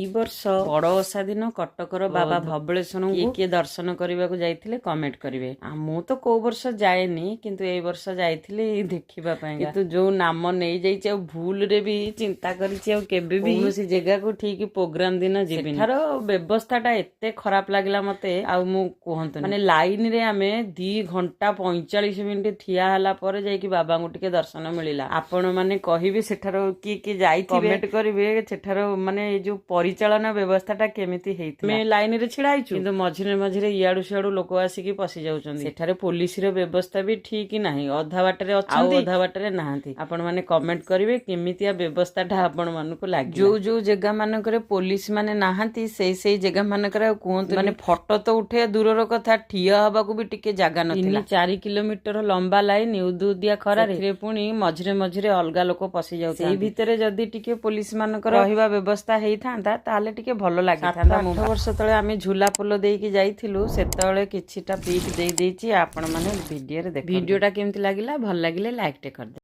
वर्ष बड़ ओषा दिन कटकर बाबा धबलेश्वर किए दर्शन करने जाइए कमेंट करेंगे। मु तो को वर्ष जाएनी किंतु ए वर्ष जाइली देखा किंतु जो नाम नहीं जाइए भूल रे भी चिंता करी जगह को ठीक प्रोग्राम दिन जीवन व्यवस्था एते खराब लगला मते कहतु माने लाइन रे आमे 2 घंटा 45 मिनिट ठिया हला पर जाइए बाबा को टिके दर्शन मिलला। आपण माने कहिबे सेठार की जाई कमेंट करेंगे सेठार माने जो परिचालन व्यवस्था केमिति हेइतमे लाइन रे छिड़ा आइछु किंतु मझिरे मझिरे इयाडू सियाडू लोक आसिकी पसि जाउछन्ती। सेठारे पुलिस रो व्यवस्था भी ठीक नाही, अधा बाटरे अछन्ती अधा बाटरे नाहंती। आपण माने कमेंट करिवे केमितिया व्यवस्थाटा आपण मानको लागि। जो जो जगह मानकरे पुलिस माने नाहंती सेई जगह मानकरे कहंतु माने फोटो तो उठे दूरर कथा ठिया हबाकू भी टिके जागा नथिला। 4 किलोमीटर लंबा लाइन उदुदिया खरा रे पुणी मझिरे मझिरे अलगा लोक पसि जाउछन्ती। सेई भितरे जदी टिके पुलिस मानकर रहिबा व्यवस्था हेइथांता ताले टिके भलो लागिथांता। 8 वर्ष तळे आमे झूला पोलो देइकी जाइथिलु सेतळे किछिटा पिक देइ देइची। आपण माने वीडियो रे देखो। वीडियोटा केमति लागिला भल लागिले लाइक टे कर दे।